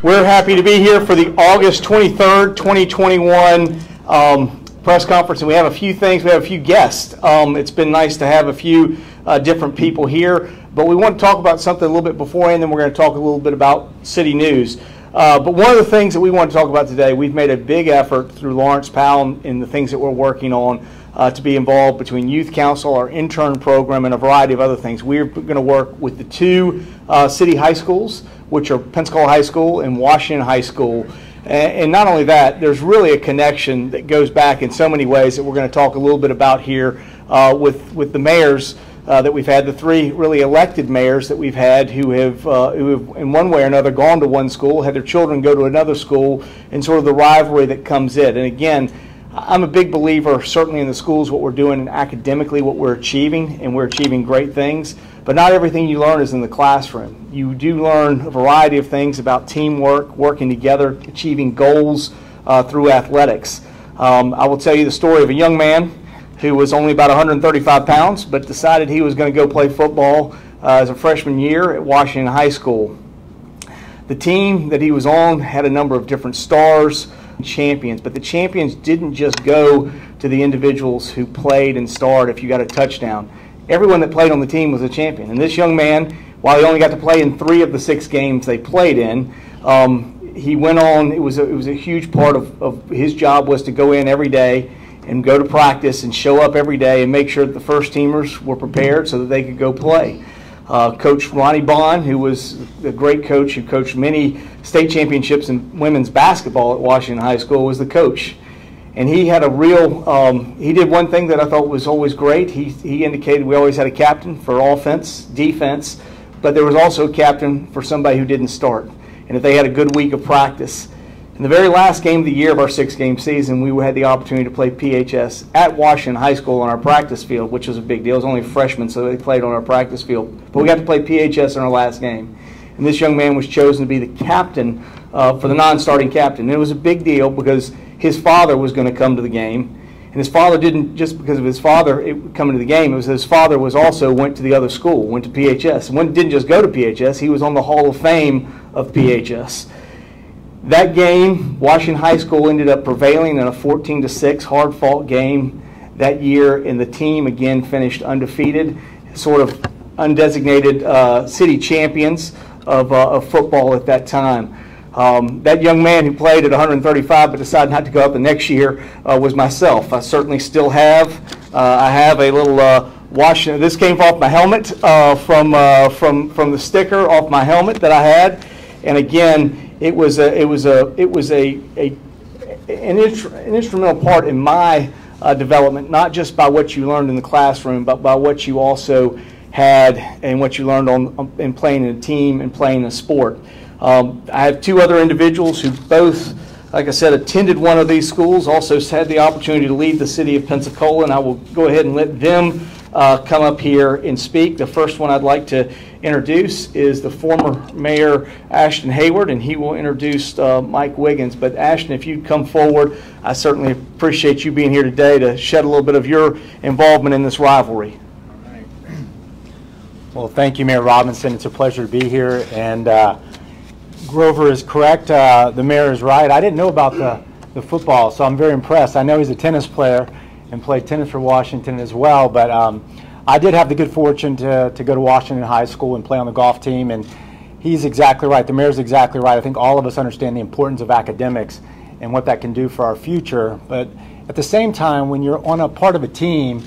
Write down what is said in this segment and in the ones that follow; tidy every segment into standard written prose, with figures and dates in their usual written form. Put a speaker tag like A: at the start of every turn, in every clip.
A: We're happy to be here for the August 23rd, 2021 press conference, and we have a few things. We have a few guests. It's been nice to have a few different people here, but we want to talk about something a little bit beforehand, then we're going to talk a little bit about city news. But one of the things that we want to talk about today, we've made a big effort through Lawrence Powell and the things that we're working on to be involved between Youth Council, our intern program, and a variety of other things. We're going to work with the two city high schools, which are Pensacola High School and Washington High School. And not only that, there's really a connection that goes back in so many ways that we're going to talk a little bit about here with the mayors that we've had, the three really elected mayors that we've had who have in one way or another gone to one school, had their children go to another school, and sort of the rivalry that comes in. And again, I'm a big believer, certainly in the schools, what we're doing, and academically what we're achieving, and we're achieving great things. But not everything you learn is in the classroom. You do learn a variety of things about teamwork, working together, achieving goals through athletics. I will tell you the story of a young man who was only about 135 pounds, but decided he was going to go play football as a freshman year at Washington High School. The team that he was on had a number of different stars, champions, but the champions didn't just go to the individuals who played and starred if you got a touchdown. Everyone that played on the team was a champion. And this young man, while he only got to play in 3 of the 6 games they played in, he went on. It was a huge part of his job was to go in every day and go to practice and show up every day and make sure that the first teamers were prepared so that they could go play. Coach Ronnie Bond, who was a great coach who coached many state championships in women's basketball at Washington High School, was the coach. And he had a real, he did one thing that I thought was always great. He indicated we always had a captain for offense, defense, but there was also a captain for somebody who didn't start. And if they had a good week of practice. In the very last game of the year of our 6-game season, we had the opportunity to play PHS at Washington High School on our practice field, which was a big deal. It was only freshmen, so they played on our practice field. But we got to play PHS in our last game. And this young man was chosen to be the captain for the non-starting captain. And it was a big deal because his father was going to come to the game. And his father didn't, just because of his father coming to the game, it was his father went to the other school, went to PHS. And didn't just go to PHS, he was on the Hall of Fame of PHS. That game, Washington High School ended up prevailing in a 14-6 hard-fought game that year, and the team again finished undefeated, sort of undesignated city champions of football at that time. That young man who played at 135 but decided not to go out the next year was myself. I certainly still have. I have a little Washington. This came off my helmet from the sticker off my helmet that I had, and again, it was an instrumental part in my development, not just by what you learned in the classroom, but by what you also had and what you learned in playing in a team and playing a sport. I have 2 other individuals who both, like I said, attended one of these schools, also had the opportunity to lead the city of Pensacola, and I will go ahead and let them come up here and speak. The first one I'd like to introduce is the former Mayor Ashton Hayward, and he will introduce Mike Wiggins. But Ashton, if you'd come forward, I certainly appreciate you being here today to shed a little bit of your involvement in this rivalry.
B: All right. Well, thank you, Mayor Robinson. It's a pleasure to be here, and Grover is correct. The mayor is right. I didn't know about the football, so I'm very impressed. I know he's a tennis player and played tennis for Washington as well, but I did have the good fortune to go to Washington High School and play on the golf team, and he's exactly right. The mayor's exactly right. I think all of us understand the importance of academics and what that can do for our future, but at the same time, when you're on a part of a team,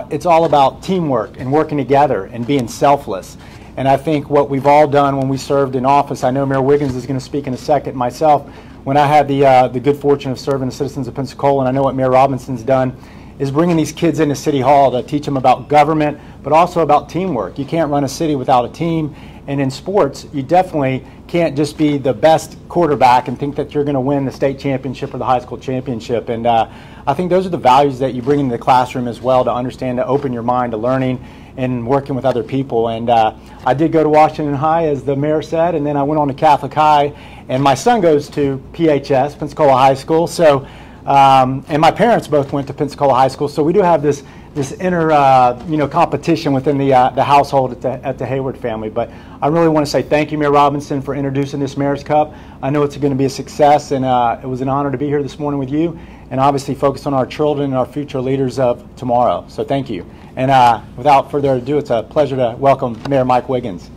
B: it's all about teamwork and working together and being selfless. And I think what we've all done when we served in office, I know Mayor Wiggins is going to speak in a second, myself, when I had the good fortune of serving the citizens of Pensacola, and I know what Mayor Robinson's done, is bringing these kids into City Hall to teach them about government, but also about teamwork. You can't run a city without a team, and in sports, you definitely can't just be the best quarterback and think that you're going to win the state championship or the high school championship. And I think those are the values that you bring into the classroom as well, to understand, to open your mind to learning and working with other people. And I did go to Washington High, as the mayor said, and then I went on to Catholic High, and my son goes to PHS, Pensacola High School. So, and my parents both went to Pensacola High School, so we do have this this inner competition within the household at the Hayward family. But I really want to say thank you, Mayor Robinson, for introducing this Mayor's Cup. I know it's going to be a success, and it was an honor to be here this morning with you, and obviously focus on our children and our future leaders of tomorrow. So thank you. And without further ado, it's a pleasure to welcome Mayor Mike Wiggins.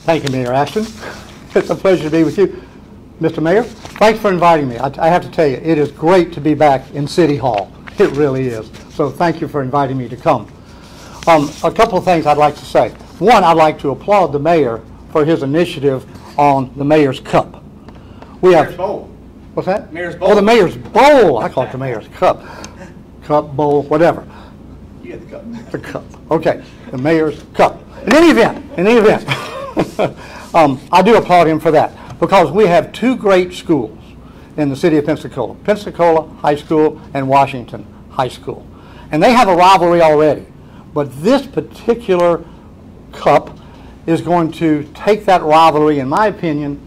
C: Thank you, Mayor Ashton. It's a pleasure to be with you. Mr. Mayor, thanks for inviting me. I have to tell you, it is great to be back in City Hall. It really is. So thank you for inviting me to come. A couple of things I'd like to say. One, I'd like to applaud the mayor for his initiative on the Mayor's Cup.
A: Mayor's Bowl.
C: What's that?
A: Mayor's Bowl.
C: Oh, the Mayor's Bowl. I call it the Mayor's Cup. Cup, bowl, whatever.
A: You get the cup.
C: The cup. Okay, the Mayor's Cup. In any event, I do applaud him for that, because we have two great schools in the city of Pensacola, Pensacola High School and Washington High School. And they have a rivalry already. But this particular cup is going to take that rivalry, in my opinion,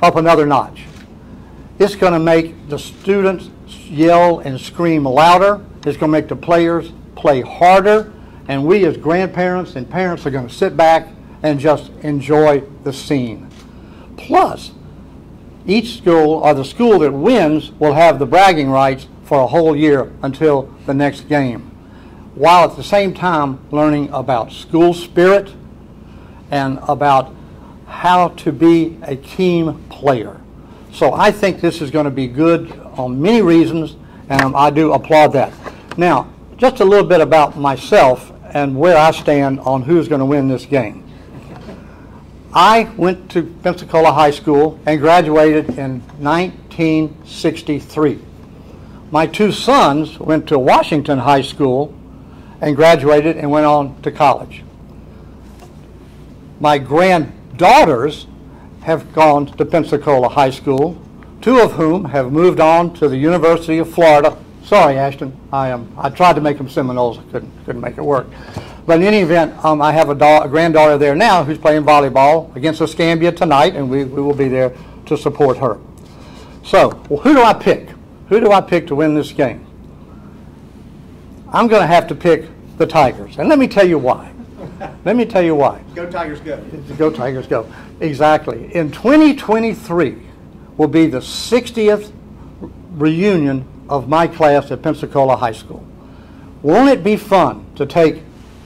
C: up another notch. It's going to make the students yell and scream louder. It's going to make the players play harder. And we as grandparents and parents are going to sit back and just enjoy the scene. Plus, each school, or the school that wins, will have the bragging rights for a whole year until the next game, while at the same time learning about school spirit and about how to be a team player. So I think this is going to be good on many reasons, and I do applaud that. Now, just a little bit about myself and where I stand on who's going to win this game. I went to Pensacola High School and graduated in 1963. My two sons went to Washington High School and graduated and went on to college. My granddaughters have gone to Pensacola High School, two of whom have moved on to the University of Florida. Sorry, Ashton, I tried to make them Seminoles, couldn't make it work. But in any event, I have a granddaughter there now who's playing volleyball against Escambia tonight, and we will be there to support her. So, well, who do I pick? Who do I pick to win this game? I'm going to have to pick the Tigers, and let me tell you why. Let me tell you why.
A: Go Tigers, go.
C: Go Tigers, go. Exactly. In 2023 will be the 60th reunion of my class at Pensacola High School. Won't it be fun to take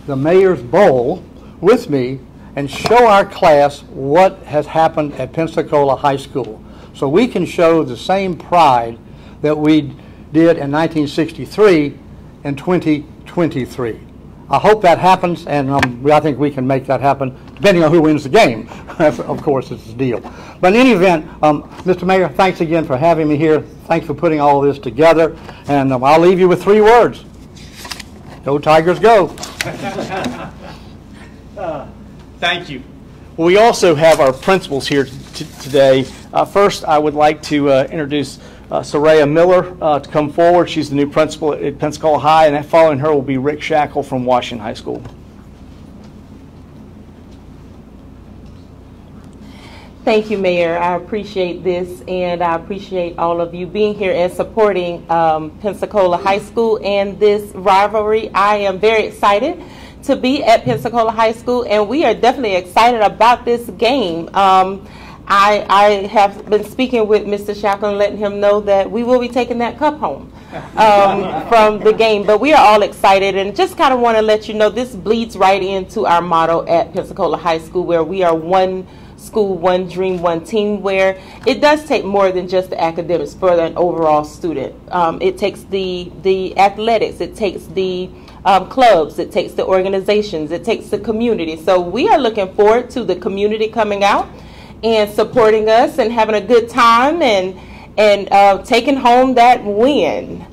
C: the Mayor's Bowl with me and show our class what has happened at Pensacola High School, so we can show the same pride that we did in 1963 in 2023. I hope that happens, and I think we can make that happen, depending on who wins the game. Of course, it's the deal. But in any event, Mr. Mayor, thanks again for having me here. Thanks for putting all this together, and I'll leave you with 3 words. Go Tigers, go.
A: Thank you. Well, we also have our principals here today. First, I would like to introduce Soraya Miller to come forward. She's the new principal at Pensacola High, and following her will be Rick Shackle from Washington High School.
D: Thank you, Mayor. I appreciate this, and I appreciate all of you being here and supporting Pensacola High School and this rivalry. I am very excited to be at Pensacola High School, and we are definitely excited about this game. I have been speaking with Mr. Shackle and letting him know that we will be taking that cup home from the game. But we are all excited, and just kind of want to let you know this bleeds right into our motto at Pensacola High School, where we are one school, one dream, one team, where it does take more than just the academics for an overall student. It takes the athletics, it takes the clubs, it takes the organizations, it takes the community. So we are looking forward to the community coming out and supporting us and having a good time and taking home that win.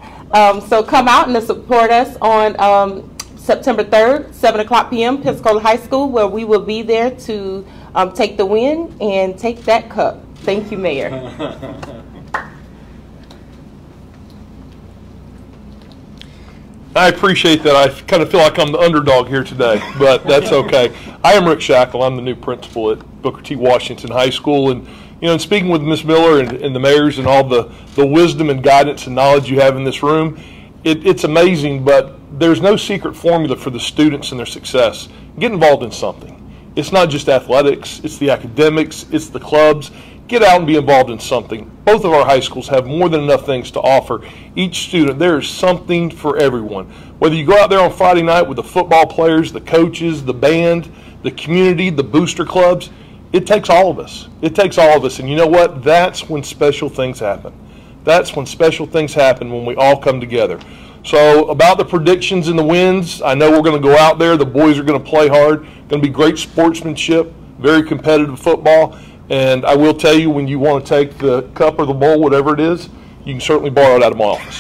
D: So come out and support us on September 3rd, 7 o'clock p.m., Pensacola High School, where we will be there to take the win and take that cup. Thank you, Mayor.
E: I appreciate that. I kind of feel like I'm the underdog here today, but that's okay. I am Rick Shackle. I'm the new principal at Booker T. Washington High School, and You know, and speaking with Ms. Miller and the mayors and all the wisdom and guidance and knowledge you have in this room, it's amazing, but there's no secret formula for the students and their success. Get involved in something. It's not just athletics, it's the academics, it's the clubs. Get out and be involved in something. Both of our high schools have more than enough things to offer each student. There is something for everyone. Whether you go out there on Friday night with the football players, the coaches, the band, the community, the booster clubs, it takes all of us. It takes all of us. And you know what? That's when special things happen. That's when special things happen, when we all come together. So about the predictions and the wins, I know we're going to go out there. The boys are going to play hard. Going to be great sportsmanship, very competitive football. And I will tell you, when you want to take the cup or the bowl, whatever it is, you can certainly borrow it out of my office.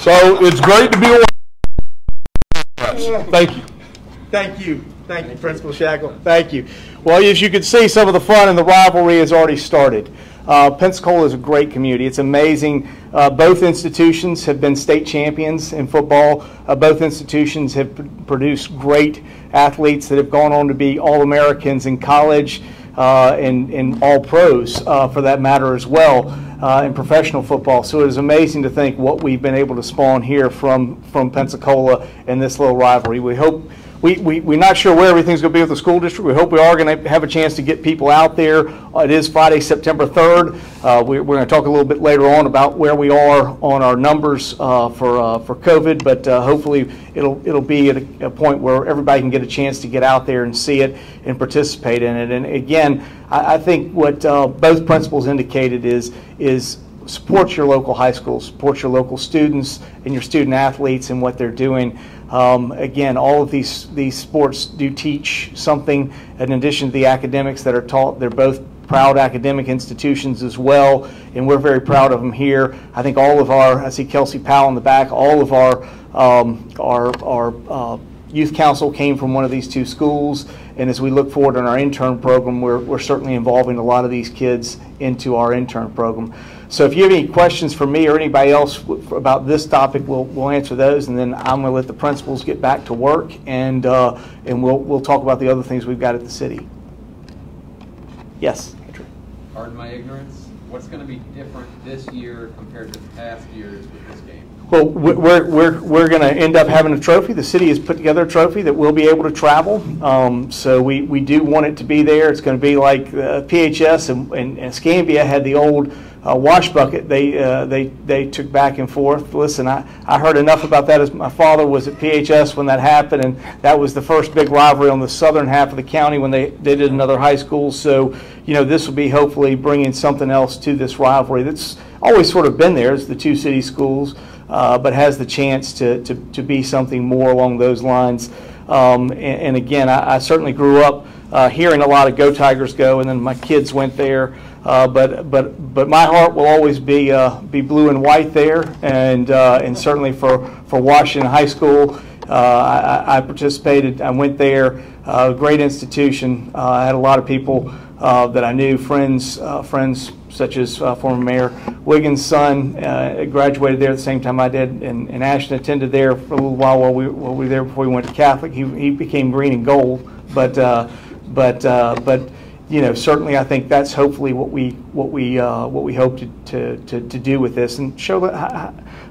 E: So it's great to be on. Thank you.
A: Thank you. Thank you, Principal Shackle. Thank you. Well, as you can see, some of the fun and the rivalry has already started. Pensacola is a great community. It's amazing. Both institutions have been state champions in football. Both institutions have produced great athletes that have gone on to be All-Americans in college and All-Pros, for that matter, as well, in professional football. So it is amazing to think what we've been able to spawn here from Pensacola in this little rivalry. We hope. We're not sure where everything's going to be with the school district. We hope we are going to have a chance to get people out there. It is Friday, September 3rd. We're going to talk a little bit later on about where we are on our numbers for COVID, but hopefully it'll be at a point where everybody can get a chance to get out there and see it and participate in it. And again, I think what both principals indicated is support your local high schools, support your local students and your student athletes and what they're doing. Again, all of these sports do teach something in addition to the academics that are taught. They're both proud academic institutions as well, and we're very proud of them here. I think all of our, I see Kelsey Powell in the back, all of our youth council came from one of these two schools, and as we look forward in our intern program, we're certainly involving a lot of these kids into our intern program. So if you have any questions for me or anybody else about this topic, we'll answer those, and then I'm going to let the principals get back to work, and we'll talk about the other things we've got at the city. Yes.
F: Pardon my ignorance. What's going to be different this year compared to past years with this game?
A: Well, we're going to end up having a trophy. The city has put together a trophy that we'll be able to travel. So we do want it to be there. It's going to be like PHS and Escambia had the old wash bucket they took back and forth. Listen, I heard enough about that as my father was at PHS when that happened, and that was the first big rivalry on the southern half of the county when they did another high school. So, you know, this will be hopefully bringing something else to this rivalry that's always sort of been there. It's the two city schools, but has the chance to be something more along those lines. And again, I certainly grew up hearing a lot of Go Tigers Go, and then my kids went there. But my heart will always be blue and white there, and certainly for Washington High School, I participated. I went there. Great institution. I had a lot of people that I knew, friends such as former Mayor Wiggins' son graduated there at the same time I did, and Ashton attended there for a little while we were there before we went to Catholic. He became green and gold, but you know, certainly I think that's hopefully what we hope to do with this, and show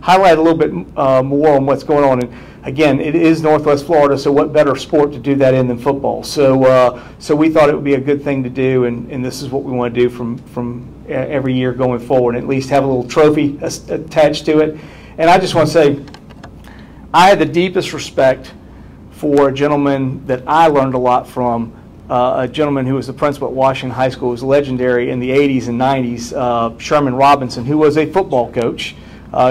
A: highlight a little bit more on what's going on. And again, it is Northwest Florida, so what better sport to do that in than football? So so we thought it would be a good thing to do, and this is what we want to do from every year going forward, and at least have a little trophy attached to it. And I just want to say, I had the deepest respect for a gentleman that I learned a lot from. A gentleman who was the principal at Washington High School, was legendary in the 80s and 90s, Sherman Robinson, who was a football coach.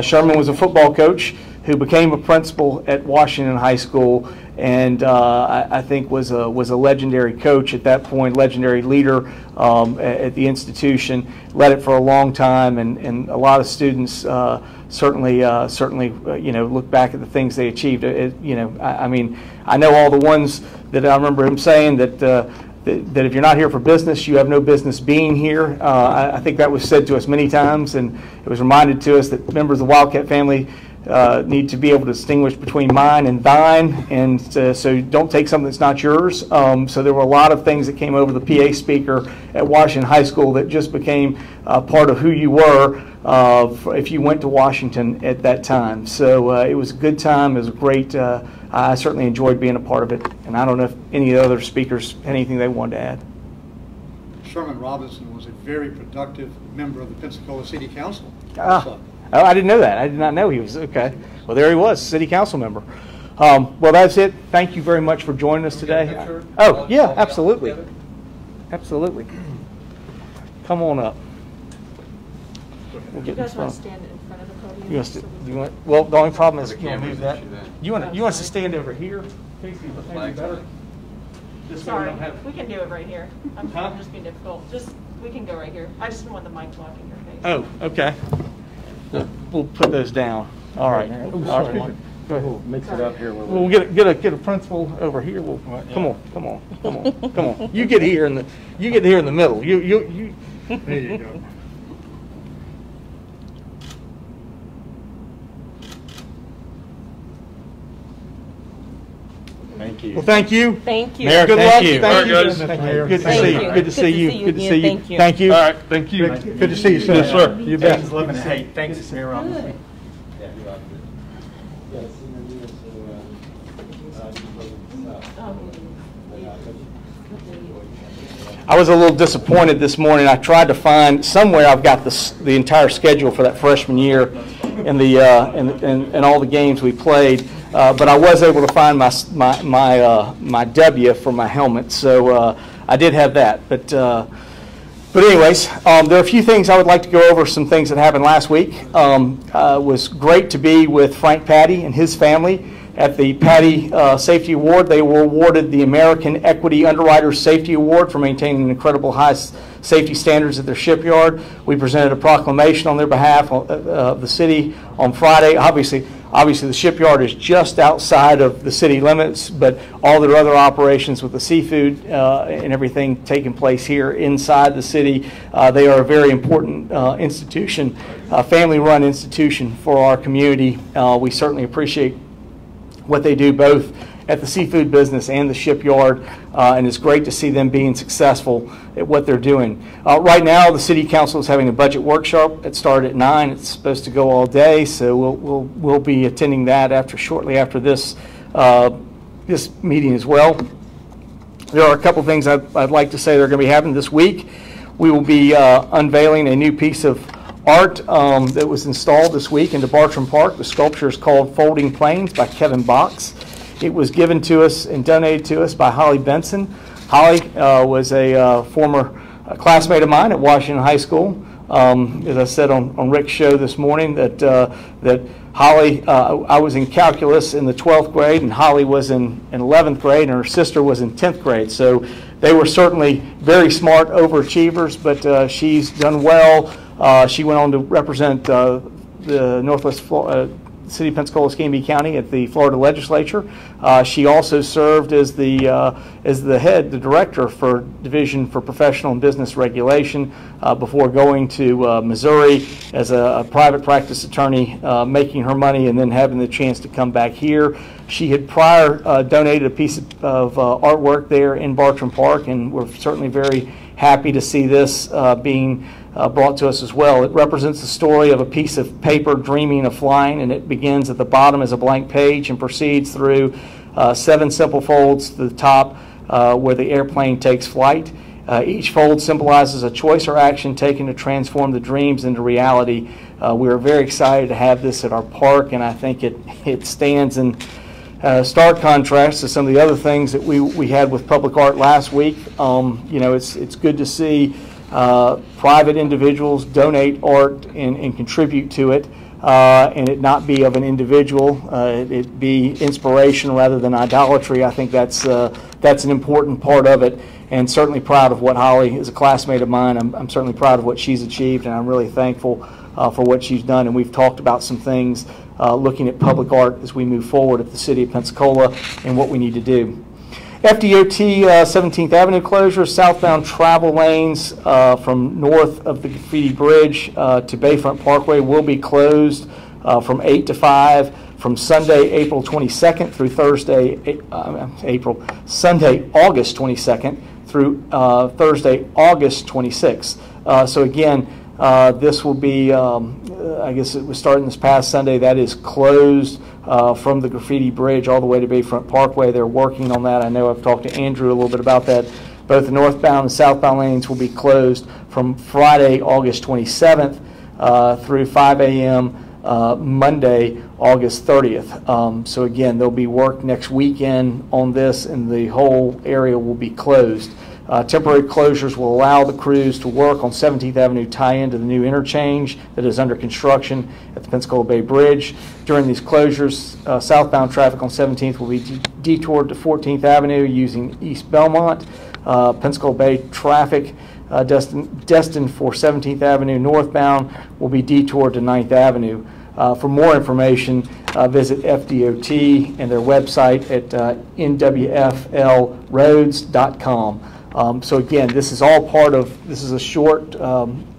A: Sherman was a football coach who became a principal at Washington High School, and I think was a legendary coach at that point, legendary leader at the institution. Led it for a long time, and a lot of students certainly you know, look back at the things they achieved. You know, I mean, I know all the ones that I remember him saying that if you're not here for business, you have no business being here. I think that was said to us many times, and it was reminded to us that members of the Wildcat family need to be able to distinguish between mine and thine, and so don't take something that's not yours. So there were a lot of things that came over the PA speaker at Washington High School that just became part of who you were if you went to Washington at that time. So it was a good time. It was great. I certainly enjoyed being a part of it, and I don't know if any of the other speakers had anything they wanted to add.
C: Sherman Robinson was a very productive member of the Pensacola City Council.
A: Oh, I didn't know that. I did not know he was. Okay. Well, there he was, city council member. Well, that's it. Thank you very much for joining us today. Oh, yeah, absolutely. Absolutely. Come on up.
G: You guys want to stand in front of the podium?
A: Well, the only problem is
F: The
A: you can't move
F: cameras
A: that.
F: issue that.
A: You want us to stand over here? Casey, maybe better. Just so we
G: Sorry,
A: don't have.
G: we can do it right here. I'm
A: Huh?
G: just being difficult. We can go right here. I just don't want the mic blocking your face.
A: Oh, okay. We'll put those down. All right.
B: Oh,
A: All
B: sorry.
A: right. Go ahead.
B: We'll mix it up here.
A: We'll get a principal over here. We'll come on. You get here in the middle. You.
C: There you go.
B: Thank you.
A: Well, thank you.
D: Thank you.
B: Mayor,
A: Good
B: thank
A: luck.
B: you.
A: Thank
E: All right,
A: you.
E: guys.
A: Thank you.
B: Mayor,
A: Good to
B: thank
A: see
B: you.
A: you. Good to see you. Good to see you.
D: Thank you.
A: Thank you.
E: All right, thank you.
C: Good to see you, sir.
E: Yes, sir.
C: You bet.
B: Hey, thanks, Mayor Robinson.
A: I was a little disappointed this morning. I tried to find somewhere. I've got the entire schedule for that freshman year and the and all the games we played, but I was able to find my W for my helmet, so I did have that. But anyways, there are a few things I would like to go over. Some things that happened last week. It was great to be with Frank Patty and his family at the Patty Safety Award. They were awarded the American Equity Underwriters Safety Award for maintaining incredible high safety standards at their shipyard. We presented a proclamation on their behalf of the city on Friday. Obviously the shipyard is just outside of the city limits, but all their other operations with the seafood and everything taking place here inside the city, they are a very important institution, family-run institution for our community. We certainly appreciate what they do both at the seafood business and the shipyard, and it's great to see them being successful at what they're doing. Right now, the City Council is having a budget workshop. It started at 9. It's supposed to go all day, so we'll be attending that shortly after this this meeting as well. There are a couple things I'd like to say that are going to be happening this week. We will be unveiling a new piece of art that was installed this week into Bartram Park. The sculpture is called Folding Planes by Kevin Box. It was given to us and donated to us by Holly Benson. Holly was a former classmate of mine at Washington High School. As I said on Rick's show this morning, that Holly, I was in calculus in the 12th grade, and Holly was in 11th grade, and her sister was in 10th grade. So they were certainly very smart overachievers, but she's done well. She went on to represent the Northwest City of Pensacola, Escambia County at the Florida Legislature. She also served as the director for Division for Professional and Business Regulation before going to Missouri as a private practice attorney, making her money and then having the chance to come back here. She had prior donated a piece of artwork there in Bartram Park, and we're certainly very happy to see this being brought to us as well. It represents the story of a piece of paper dreaming of flying, and it begins at the bottom as a blank page and proceeds through 7 simple folds to the top where the airplane takes flight. Each fold symbolizes a choice or action taken to transform the dreams into reality. We are very excited to have this at our park, and I think it stands in stark contrast to some of the other things that we had with public art last week. It's good to see private individuals donate art and contribute to it, and it not be of an individual, it be inspiration rather than idolatry. I think that's an important part of it, and certainly proud of what Holly is a classmate of mine. I'm certainly proud of what she's achieved, and I'm really thankful for what she's done. And we've talked about some things looking at public art as we move forward at the City of Pensacola and what we need to do. FDOT 17th Avenue closure, southbound travel lanes from north of the Graffiti Bridge to Bayfront Parkway will be closed from 8 to 5, from Sunday, April 22nd through Sunday, August 22nd through Thursday, August 26th. So again, this will be, I guess it was starting this past Sunday. That is closed from the Graffiti Bridge all the way to Bayfront Parkway. They're working on that. I know I've talked to Andrew a little bit about that. Both the northbound and southbound lanes will be closed from Friday, August 27th through 5 a.m. Monday, August 30th. So again, there'll be work next weekend on this, and the whole area will be closed. Temporary closures will allow the crews to work on 17th Avenue tie-in to the new interchange that is under construction at the Pensacola Bay Bridge. During these closures, southbound traffic on 17th will be detoured to 14th Avenue using East Belmont. Pensacola Bay traffic destined for 17th Avenue northbound will be detoured to 9th Avenue. For more information, visit FDOT and their website at nwflroads.com. So again, this is all part of, this is a short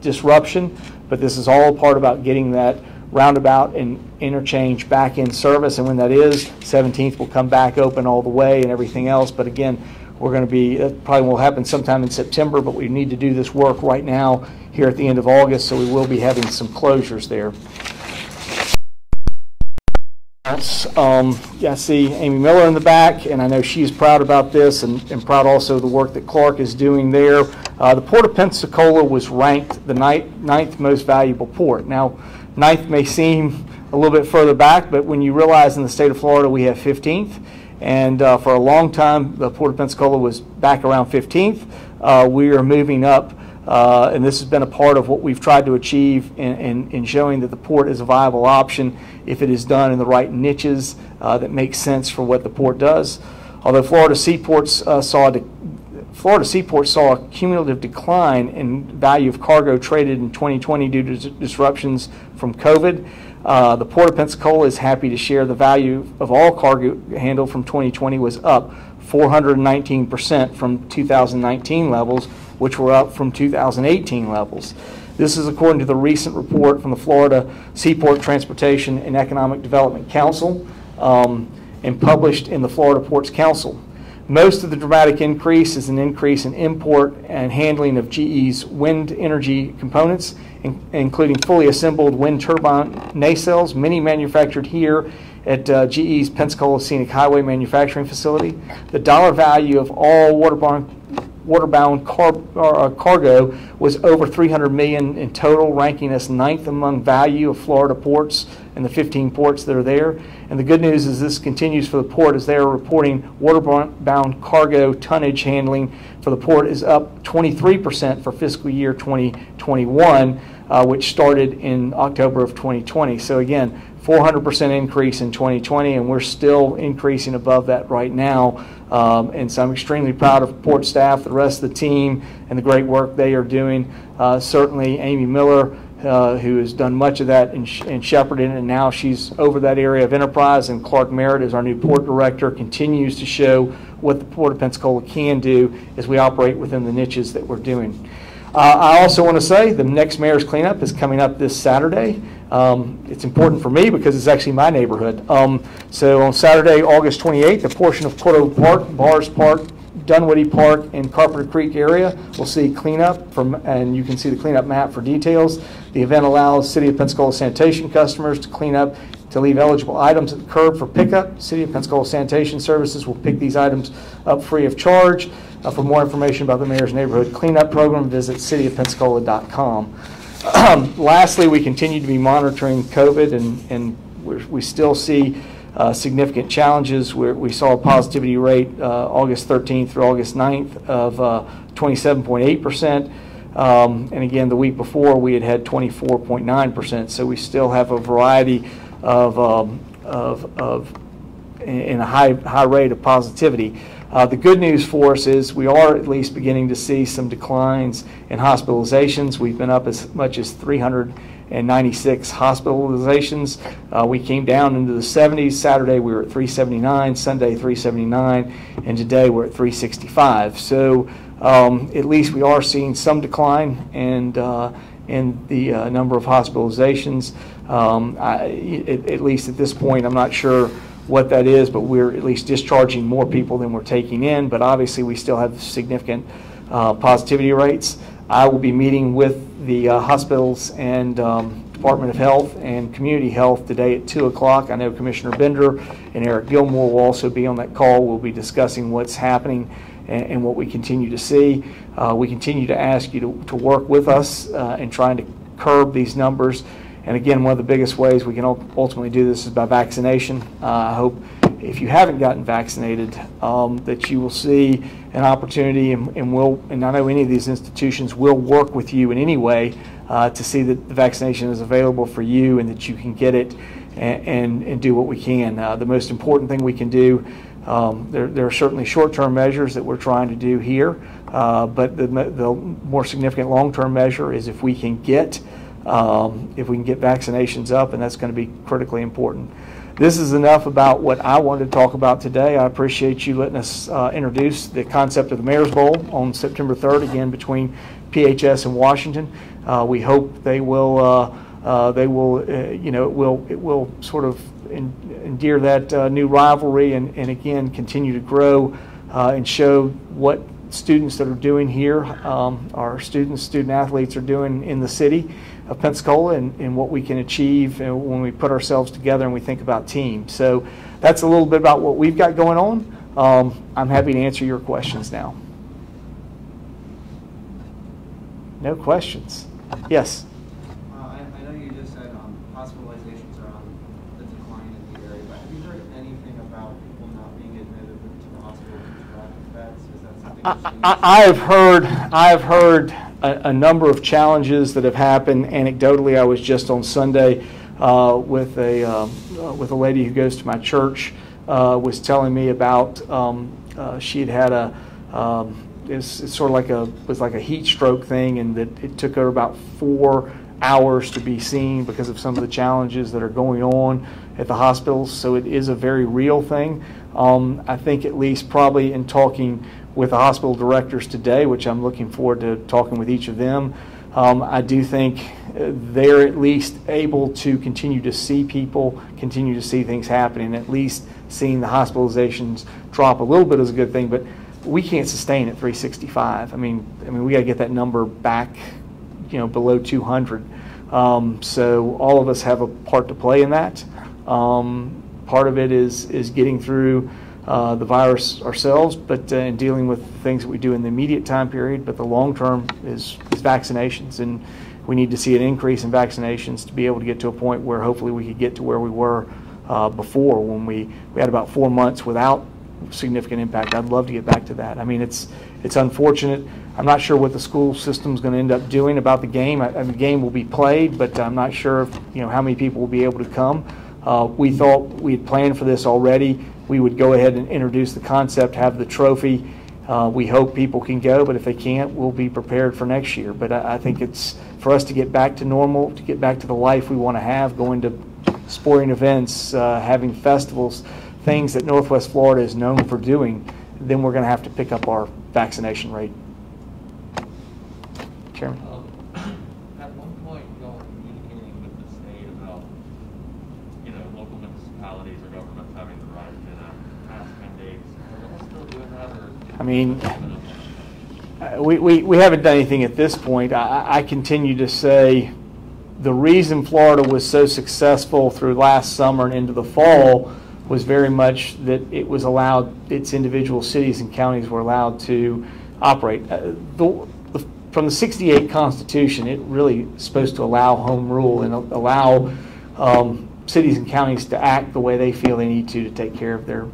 A: disruption, but this is all part about getting that roundabout and interchange back in service. And when that is, 17th will come back open all the way and everything else. But again, we're going to be, it probably will happen sometime in September, but we need to do this work right now here at the end of August, so we will be having some closures there. Yeah, I see Amy Miller in the back, and I know she's proud about this and proud also of the work that Clark is doing there. The Port of Pensacola was ranked the ninth most valuable port. Now, ninth may seem a little bit further back, but when you realize in the state of Florida we have 15th, and for a long time the Port of Pensacola was back around 15th. We are moving up, and this has been a part of what we've tried to achieve in showing that the port is a viable option if it is done in the right niches that make sense for what the port does. Although Florida seaports saw a cumulative decline in value of cargo traded in 2020 due to disruptions from COVID, the Port of Pensacola is happy to share the value of all cargo handled from 2020 was up 419% from 2019 levels, which were up from 2018 levels. This is according to the recent report from the Florida Seaport Transportation and Economic Development Council and published in the Florida Ports Council. Most of the dramatic increase is an increase in import and handling of GE's wind energy components, including fully assembled wind turbine nacelles, many manufactured here at GE's Pensacola Scenic Highway manufacturing facility. The dollar value of all waterbound cargo was over $300 million in total, ranking us ninth among value of Florida ports and the 15 ports that are there. And the good news is this continues for the port, as they are reporting waterbound cargo tonnage handling for the port is up 23% for fiscal year 2021, which started in October of 2020. So again, 400% increase in 2020, and we're still increasing above that right now. And so I'm extremely proud of port staff, the rest of the team, and the great work they are doing. Certainly Amy Miller, who has done much of that and shepherded, and now she's over that area of enterprise, and Clark Merritt is our new port director, continues to show what the Port of Pensacola can do as we operate within the niches that we're doing. I also want to say the next mayor's cleanup is coming up this Saturday. It's important for me because it's actually my neighborhood. So on Saturday, August 28th, a portion of Porto Park, Bars Park, Dunwoody Park, and Carpenter Creek area will see cleanup, and you can see the cleanup map for details. The event allows City of Pensacola sanitation customers to clean up, to leave eligible items at the curb for pickup. City of Pensacola Sanitation Services will pick these items up free of charge. For more information about the Mayor's Neighborhood Cleanup Program, visit cityofpensacola.com. Lastly, we continue to be monitoring COVID, and we still see significant challenges. We saw a positivity rate August 13th through August 9th of 27.8%. And again, the week before we had 24.9%. So we still have a variety of in a high rate of positivity. The good news for us is we are at least beginning to see some declines in hospitalizations. We've been up as much as 396 hospitalizations. We came down into the 70s. Saturday we were at 379, Sunday 379, and today we're at 365. So at least we are seeing some decline, and in the number of hospitalizations. At least at this point, I'm not sure what that is, but we're at least discharging more people than we're taking in. But obviously, we still have significant positivity rates. I will be meeting with the hospitals and Department of Health and Community Health today at 2 o'clock. I know Commissioner Bender and Eric Gilmore will also be on that call. We'll be discussing what's happening and what we continue to see. We continue to ask you to work with us in trying to curb these numbers. And again, one of the biggest ways we can ultimately do this is by vaccination. I hope if you haven't gotten vaccinated, that you will see an opportunity, and I know any of these institutions will work with you in any way to see that the vaccination is available for you and that you can get it and do what we can. The most important thing we can do, there are certainly short-term measures that we're trying to do here, but the more significant long-term measure is if we can get vaccinations up, and that's going to be critically important. This is enough about what I wanted to talk about today. I appreciate you letting us introduce the concept of the Mayor's Bowl on September 3rd, again between PHS and Washington. We hope it will sort of endear that new rivalry and again continue to grow and show what students that are doing here, our student athletes are doing in the city of Pensacola and what we can achieve when we put ourselves together and we think about teams. So that's a little bit about what we've got going on. I'm happy to answer your questions now. No questions? Yes?
H: I know you just said hospitalizations are on the decline in the area, but have you heard anything about people not being admitted to the hospital due to lack of beds? Is that something you're seeing?
A: I've heard a number of challenges that have happened anecdotally. I was just on Sunday with a lady who goes to my church, was telling me about she had it's sort of like a heat stroke thing, and that it took her about 4 hours to be seen because of some of the challenges that are going on at the hospitals. So it is a very real thing. I think at least probably in talking with the hospital directors today, which I'm looking forward to talking with each of them, I do think they're at least able to continue to see people, continue to see things happening. At least seeing the hospitalizations drop a little bit is a good thing, but we can't sustain at 365. I mean, we got to get that number back, below 200. So all of us have a part to play in that. Part of it is getting through the virus ourselves, but in dealing with things that we do in the immediate time period. But the long term is vaccinations, and we need to see an increase in vaccinations to be able to get to a point where hopefully we could get to where we were before, when we had about 4 months without significant impact. I'd love to get back to that. I mean, it's unfortunate. I'm not sure what the school system's going to end up doing about the game. The game will be played, but I'm not sure if, how many people will be able to come. We thought we had planned for this already. We would go ahead and introduce the concept, have the trophy. We hope people can go, but if they can't, we'll be prepared for next year. But I think it's for us to get back to normal, to get back to the life we want to have, going to sporting events, having festivals, things that Northwest Florida is known for doing, then we're going to have to pick up our vaccination rate. Chairman?
I: At one point, y'all were communicating with the state about, local municipalities or governments having the right to pass mandates. Are y'all still doing that? Or
A: I mean, we haven't done anything at this point. I continue to say the reason Florida was so successful through last summer and into the fall was very much that it was allowed, its individual cities and counties were allowed to operate. From the '68 Constitution, it really is supposed to allow home rule and allow cities and counties to act the way they feel they need to take care of their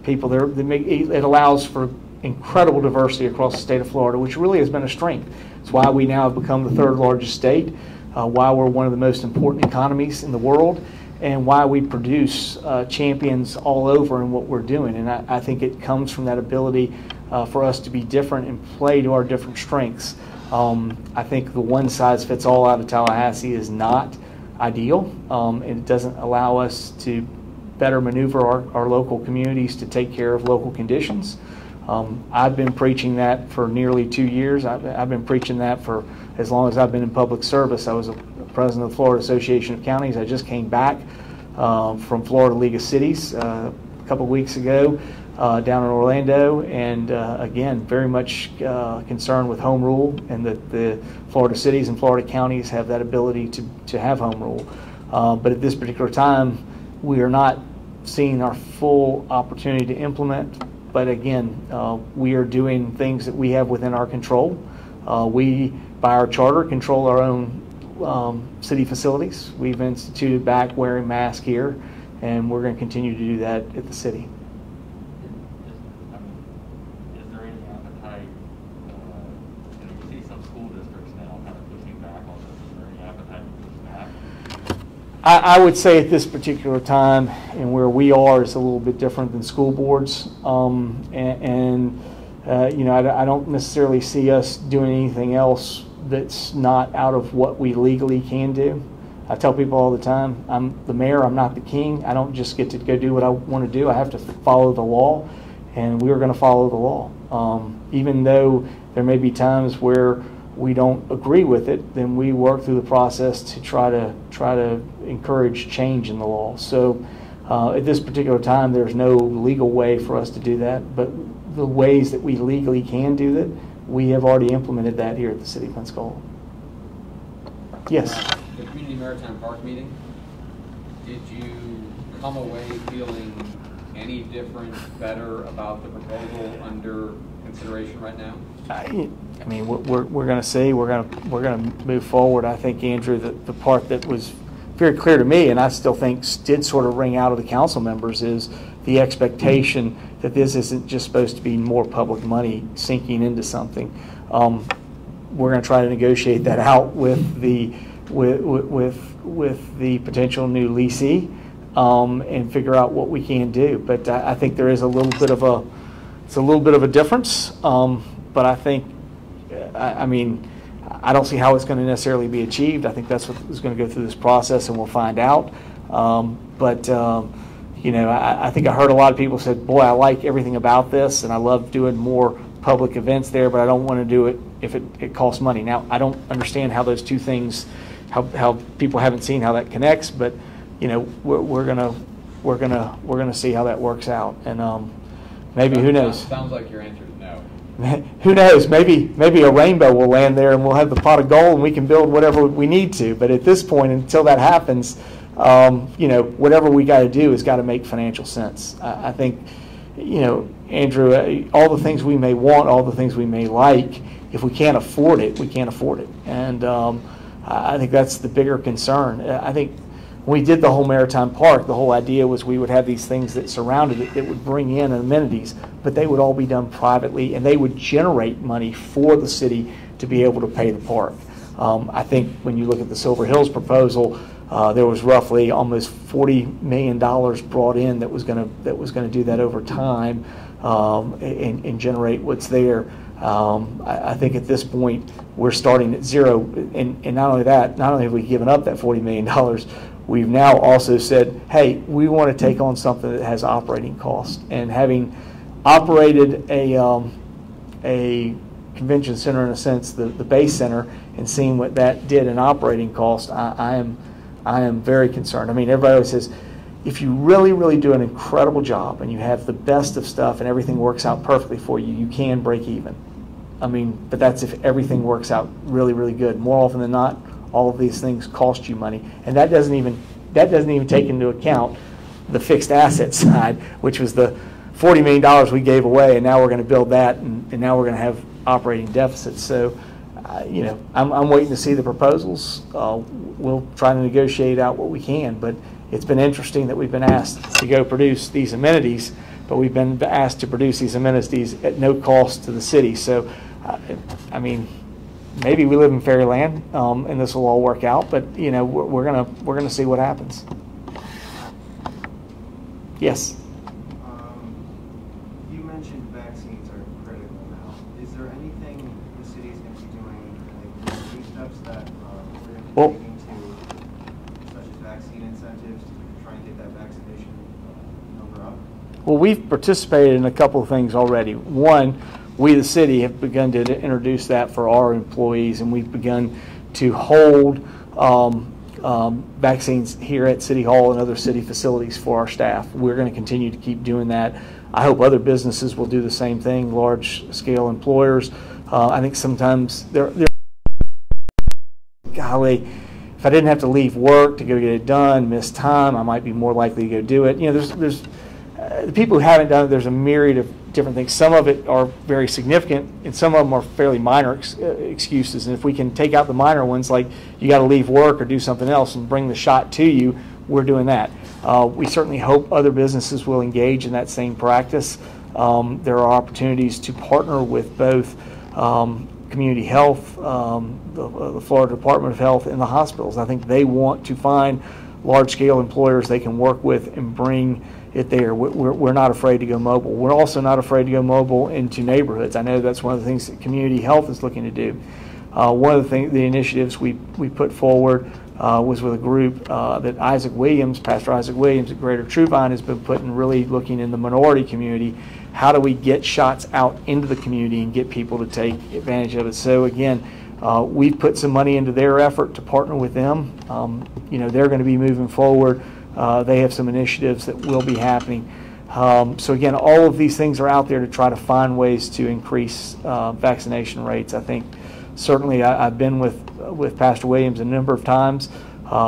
A: people. It allows for incredible diversity across the state of Florida, which really has been a strength. It's why we now have become the 3rd largest state, why we're one of the most important economies in the world, and why we produce champions all over in what we're doing. And I think it comes from that ability for us to be different and play to our different strengths. I think the one-size-fits-all out of Tallahassee is not ideal. It doesn't allow us to better maneuver our local communities to take care of local conditions. I've been preaching that for nearly 2 years. I've been preaching that for as long as I've been in public service. I was a president of the Florida Association of Counties. I just came back from Florida League of Cities a couple weeks ago down in Orlando, and again, very much concerned with home rule, and that the Florida cities and Florida counties have that ability to have home rule. But at this particular time, we are not seeing our full opportunity to implement. But again, we are doing things that we have within our control. We, by our charter, control our own city facilities. We've instituted back wearing masks here, and we're going to continue to do that at the city.
I: Is there any appetite, you see some school districts now kind of pushing back on this, is there any appetite to push back?
A: I would say at this particular time and where we are is a little bit different than school boards. I don't necessarily see us doing anything else that's not out of what we legally can do. I tell people all the time, I'm the mayor, I'm not the king. I don't just get to go do what I want to do. I have to follow the law, and we're going to follow the law. Even though there may be times where we don't agree with it, then we work through the process to try to encourage change in the law. So at this particular time, there's no legal way for us to do that, but the ways that we legally can do that, we have already implemented that here at the City of Pensacola. Yes?
F: The Community Maritime Park meeting, did you come away feeling any different, better about the proposal under consideration right now?
A: I mean, we're going to see. We're going to move forward. I think, Andrew, the part that was very clear to me, and I still think did sort of ring out of the council members, is the expectation that this isn't just supposed to be more public money sinking into something. We're going to try to negotiate that out with the potential new leasee and figure out what we can do. But I think there is a little bit of a difference. But I think, I don't see how it's going to necessarily be achieved. I think that's what is going to go through this process, and we'll find out. I think I heard a lot of people said, boy, I like everything about this, and I love doing more public events there, but I don't want to do it if it costs money. Now, I don't understand how those two things, how people haven't seen how that connects, but we're gonna see how that works out, and maybe who knows.
F: Sounds like your answer is no.
A: Who knows? Maybe a rainbow will land there, and we'll have the pot of gold, and we can build whatever we need to. But at this point, until that happens, whatever we got to do has got to make financial sense. I think, Andrew, all the things we may want, all the things we may like, if we can't afford it, we can't afford it. And I think that's the bigger concern. I think when we did the whole Maritime Park, the whole idea was we would have these things that surrounded it that would bring in amenities, but they would all be done privately, and they would generate money for the city to be able to pay the park. I think when you look at the Silver Hills proposal, there was roughly almost $40 million brought in that was going to do that over time and generate what's there. I think at this point we're starting at zero, and not only that, not only have we given up that $40 million, we've now also said, hey, we want to take on something that has operating costs. And having operated a convention center, in a sense, the base center, and seeing what that did in operating cost, I am very concerned. I mean, everybody always says, if you really, really do an incredible job and you have the best of stuff and everything works out perfectly for you, you can break even. I mean, but that's if everything works out really, really good. More often than not, all of these things cost you money, and that doesn't even take into account the fixed asset side, which was the $40 million we gave away, and now we're going to build that, and now we're going to have operating deficits. So, I'm waiting to see the proposals. We'll try to negotiate out what we can, but it's been interesting that we've been asked to go produce these amenities, but we've been asked to produce these amenities at no cost to the city. So, maybe we live in fairyland, and this will all work out, but we're gonna see what happens. Yes.
H: You mentioned vaccines are critical now. Is there anything the city is going to be doing, like new steps that we're going to be taking to, such as vaccine incentives, to try and get that vaccination number up?
A: Well, we've participated in a couple of things already. One, we, the city, have begun to introduce that for our employees, and we've begun to hold vaccines here at City Hall and other city facilities for our staff. We're going to continue to keep doing that. I hope other businesses will do the same thing, large-scale employers. I think sometimes golly, if I didn't have to leave work to go get it done, miss time, I might be more likely to go do it. You know, there's the people who haven't done it, there's a myriad of different things. Some of it are very significant, and some of them are fairly minor excuses. And if we can take out the minor ones, like you got to leave work or do something else and bring the shot to you, we're doing that. We certainly hope other businesses will engage in that same practice. There are opportunities to partner with both community health, the Florida Department of Health, and the hospitals. I think they want to find large-scale employers they can work with and bring it there. We're not afraid to go mobile. We're also not afraid to go mobile into neighborhoods. I know that's one of the things that community health is looking to do. One of the initiatives we put forward was with a group that Pastor Isaac Williams at Greater Truvine has been really looking in the minority community. How do we get shots out into the community and get people to take advantage of it? So again, we've put some money into their effort to partner with them. You know, they're going to be moving forward. They have some initiatives that will be happening. So again, all of these things are out there to try to find ways to increase vaccination rates. I think certainly I've been with Pastor Williams a number of times.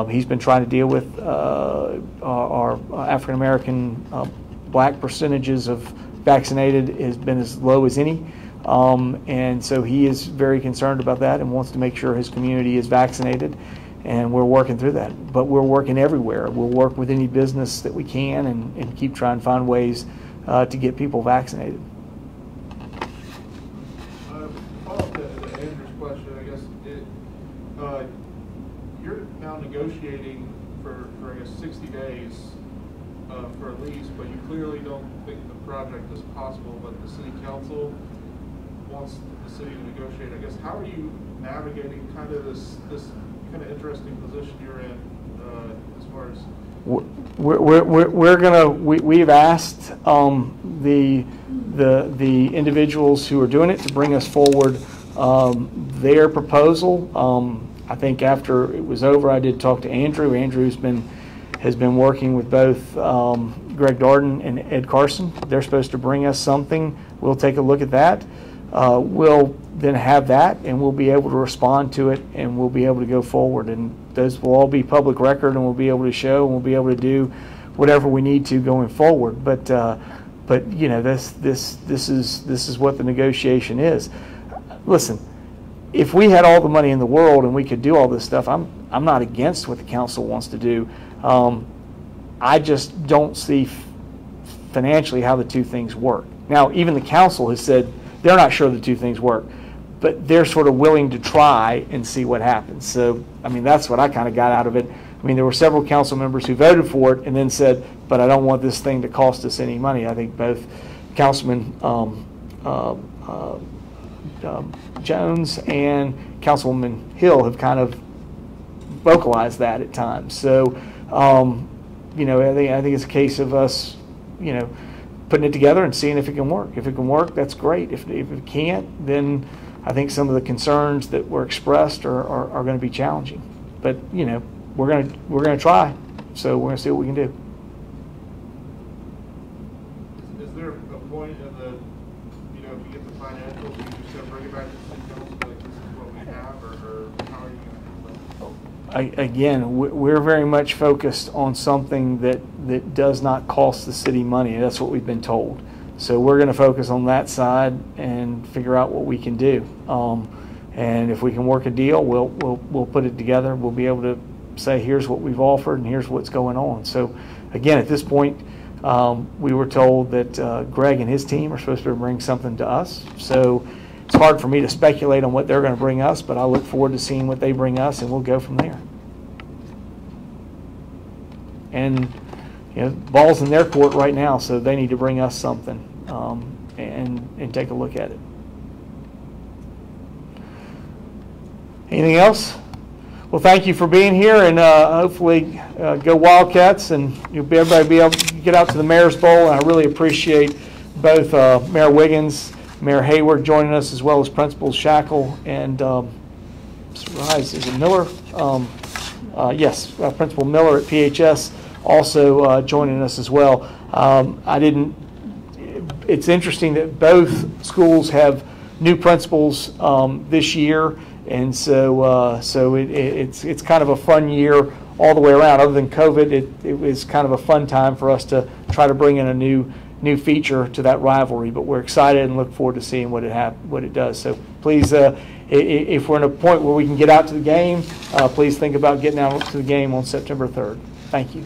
A: He's been trying to deal with our African American black percentages of vaccinated has been as low as any. And so he is very concerned about that and wants to make sure his community is vaccinated. And we're working through that. But we're working everywhere. We'll work with any business that we can and keep trying to find ways to get people vaccinated.
J: Follow up to Andrew's question, I guess, you're now negotiating for I guess 60 days for a lease, but you clearly don't think the project is possible, but the city council wants the city to negotiate. I guess, how are you navigating kind of this kind of interesting position you're in as far as? We've asked the individuals who are doing it to bring us forward their proposal. I think after it was over, I did talk to Andrew. Andrew has been working with both Greg Darden and Ed Carson. They're supposed to bring us something. We'll take a look at that. We'll then have that, and we'll be able to respond to it, and we'll be able to go forward. And those will all be public record, and we'll be able to show, and we'll be able to do whatever we need to going forward. But you know, this is what the negotiation is. Listen, if we had all the money in the world and we could do all this stuff, I'm not against what the council wants to do. I just don't see financially how the two things work. Now, even the council has said they're not sure the two things work, but they're sort of willing to try and see what happens. So, I mean, that's what I kind of got out of it. I mean, there were several council members who voted for it and then said, but I don't want this thing to cost us any money. I think both Councilman Jones and Councilwoman Hill have kind of vocalized that at times. So, you know, I think it's a case of us, you know, putting it together and seeing if it can work. If it can work, that's great. If it can't, then I think some of the concerns that were expressed are going to be challenging. But you know, we're going to try. So we're going to see what we can do. Is there a point in the, you know, if you get the financials, you just going to bring it back to the city council, like this is what we have, or how are you going to handle that?
A: Again, we're very much focused on something that does not cost the city money. That's what we've been told. So we're going to focus on that side and figure out what we can do. And if we can work a deal, we'll put it together. We'll be able to say, here's what we've offered and here's what's going on. So again, at this point, we were told that Greg and his team are supposed to bring something to us. So it's hard for me to speculate on what they're going to bring us, but I look forward to seeing what they bring us, and we'll go from there. And you know, ball's in their court right now, so they need to bring us something and take a look at it. Anything else? Well, thank you for being here, and hopefully go Wildcats, and everybody be able to
J: get out to the Mayor's Bowl, and I really appreciate both Mayor Wiggins, Mayor Hayward joining us, as well as Principals Shackle and is it Miller? Yes, Principal Miller at PHS also joining us as well. It's interesting that both schools have new principals this year, and so it's kind of a fun year all the way around. Other than COVID, it was kind of a fun time for us to try to bring in a new feature to that rivalry. But we're excited and look forward to seeing what it does. So please, if we're in a point where we can get out to the game, please think about getting out to the game on September 3rd. Thank you.